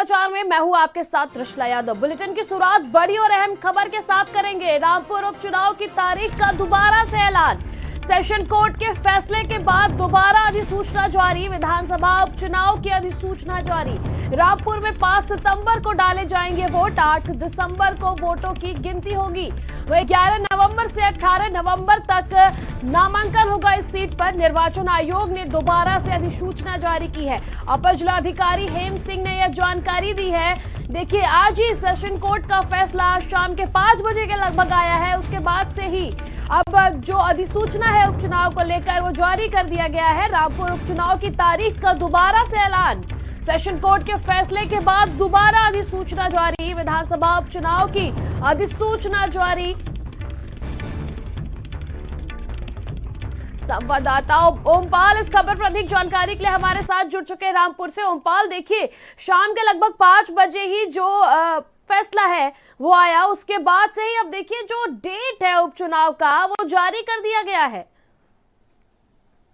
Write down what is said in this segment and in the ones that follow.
समाचार में मैं हूं आपके साथ त्रिशला यादव। बुलेटिन की शुरुआत बड़ी और अहम खबर के साथ करेंगे। रामपुर उपचुनाव की तारीख का दोबारा से ऐलान। सेशन कोर्ट के फैसले के बाद दोबारा अधिसूचना जारी। विधानसभा उपचुनाव की अधिसूचना जारी। रामपुर में 5 सितंबर को डाले जाएंगे वोट। 8 दिसंबर को वोटों की गिनती होगी। वह 11 नवंबर से 18 नवंबर तक नामांकन होगा। इस सीट पर निर्वाचन आयोग ने दोबारा से अधिसूचना जारी की है। अपर जिलाधिकारी हेम सिंह ने यह जानकारी दी है। देखिए, आज ही सेशन कोर्ट का फैसला शाम के 5 बजे के लगभग आया है। उसके बाद से ही अब जो अधिसूचना है उपचुनाव को लेकर वो जारी कर दिया गया है। रामपुर उपचुनाव की तारीख का दोबारा से ऐलान। सेशन कोर्ट के फैसले के बाद दोबारा अधिसूचना जारी। विधानसभा उपचुनाव की अधिसूचना जारी। संवाददाता ओमपाल इस खबर पर अधिक जानकारी के लिए हमारे साथ जुड़ चुके हैं रामपुर से। ओमपाल, देखिए, शाम के लगभग 5 बजे ही जो फैसला है वो आया। उसके बाद से ही अब देखिए जो डेट है उपचुनाव का वो जारी कर दिया गया है।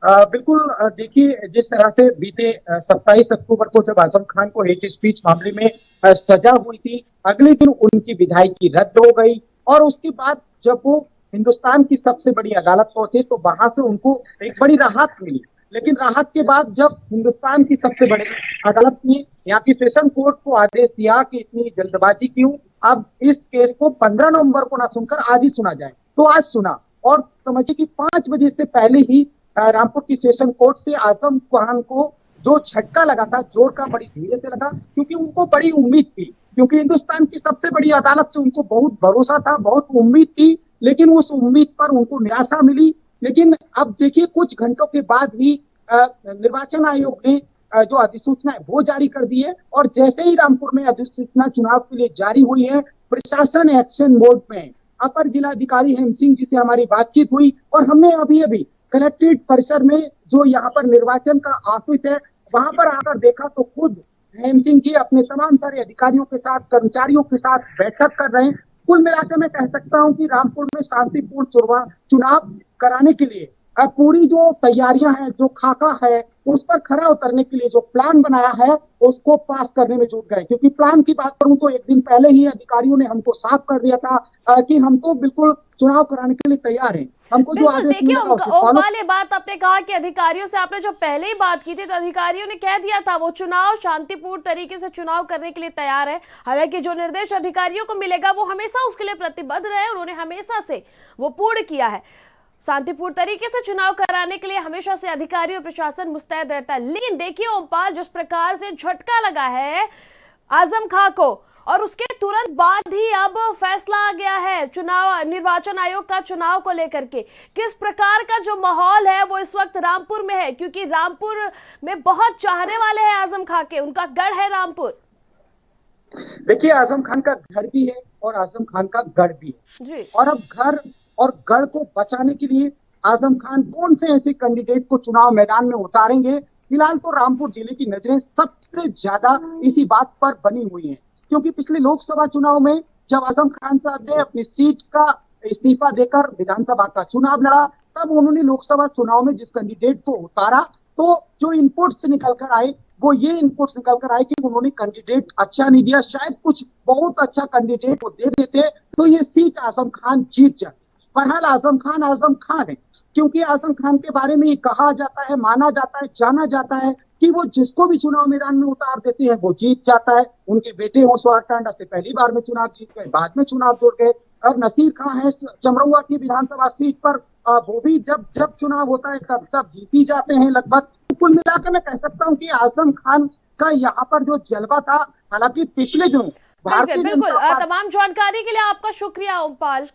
बिल्कुल, देखिए, जिस तरह से बीते 27 अक्टूबर को जब आजम खान को हेट स्पीच मामले में सजा हुई थी, अगले दिन उनकी विधायकी रद्द हो गई और उसके बाद जब वो हिंदुस्तान की सबसे बड़ी अदालत पहुंचे तो वहां से उनको एक बड़ी राहत मिली। लेकिन राहत के बाद जब हिंदुस्तान की सबसे बड़ी अदालत ने यहाँ की सेशन कोर्ट को आदेश दिया कि इतनी जल्दबाजी क्यों, अब इस केस को 15 नवंबर को ना सुनकर आज ही सुना जाए, तो आज सुना। और समझिए कि 5 बजे से पहले ही रामपुर की सेशन कोर्ट से आजम खान को जो झटका लगा था, जोर का बड़ी धीरे से लगा, क्योंकि उनको बड़ी उम्मीद थी, क्योंकि हिंदुस्तान की सबसे बड़ी अदालत से उनको बहुत भरोसा था, बहुत उम्मीद थी। लेकिन उस उम्मीद पर उनको निराशा मिली। लेकिन अब देखिए, कुछ घंटों के बाद ही निर्वाचन आयोग ने जो अधिसूचना है वो जारी कर दी है। और जैसे ही रामपुर में अधिसूचना चुनाव के लिए जारी हुई है, प्रशासन एक्शन मोड में। अपर जिलाधिकारी हेम सिंह जी से हमारी बातचीत हुई और हमने अभी कलेक्ट्रेट परिसर में जो यहाँ पर निर्वाचन का ऑफिस है वहां पर आकर देखा तो खुद हेम सिंह जी अपने तमाम सारे अधिकारियों के साथ, कर्मचारियों के साथ बैठक कर रहे हैं। कुल मिलाकर मैं कह सकता हूं कि रामपुर में शांतिपूर्ण चुनाव कराने के लिए पूरी जो तैयारियां हैं, जो खाका है, उस पर खरा उतरने के लिए जो प्लान बनाया है उसको पास करने में जुट गए। क्योंकि प्लान की बात करूं तो एक दिन पहले ही अधिकारियों ने हमको साफ कर दिया था कि हम तो बिल्कुल चुनाव कराने के लिए तैयार हैं। हमको जो आदेश देखिए, ओमपाल, ये बात आपने कहा कि अधिकारियों से आपने जो पहले ही बात की थी तो अधिकारियों ने कह दिया था वो चुनाव शांतिपूर्ण तरीके से चुनाव करने के लिए तैयार है। हालांकि जो निर्देश अधिकारियों को मिलेगा वो हमेशा उसके लिए प्रतिबद्ध रहे। उन्होंने हमेशा से वो पूर्ण किया है। शांतिपूर्ण तरीके से चुनाव कराने के लिए हमेशा से अधिकारी और प्रशासन मुस्तैद रहता है। लेकिन देखिए ओमपाल, जिस प्रकार से झटका लगा है आजम खान को और उसके तुरंत बाद ही अब फैसला आ गया है चुनाव निर्वाचन आयोग का चुनाव को लेकर के, किस प्रकार का जो माहौल है वो इस वक्त रामपुर में है? क्योंकि रामपुर में बहुत चाहने वाले हैं आजम खान के, उनका गढ़ है रामपुर। देखिए, आजम खान का घर भी है और आजम खान का गढ़ भी है जी। और अब घर और गढ़ को बचाने के लिए आजम खान कौन से ऐसे कैंडिडेट को चुनाव मैदान में उतारेंगे? फिलहाल तो रामपुर जिले की नजरें सबसे ज्यादा इसी बात पर बनी हुई हैं, क्योंकि पिछले लोकसभा चुनाव में जब आजम खान साहब ने अपनी सीट का इस्तीफा देकर विधानसभा का चुनाव लड़ा, तब उन्होंने लोकसभा चुनाव में जिस कैंडिडेट को उतारा तो जो इनपुट्स निकल कर आए वो ये इनपुट्स निकल कर आए कि उन्होंने कैंडिडेट अच्छा नहीं दिया। शायद कुछ बहुत अच्छा कैंडिडेट वो दे देते तो ये सीट आजम खान जीत जाते। बहरहाल आजम खान है, क्योंकि आजम खान के बारे में ये कहा जाता है, माना जाता है, जाना जाता है कि वो जिसको भी चुनाव मैदान में उतार देते हैं वो जीत जाता है। उनके बेटे होशवार टांडा से पहली बार में चुनाव जीत गए, बाद में चुनाव जुड़ गए। अब नसीर खां है चमरौआ की विधानसभा सीट पर, वो भी जब चुनाव होता है तब जीती जाते हैं लगभग। कुल मिलाकर मैं कह सकता हूँ कि आजम खान का यहाँ पर जो जलवा था, हालांकि पिछले दिनों बिल्कुल तमाम जानकारी के लिए आपका शुक्रिया ओमपाल।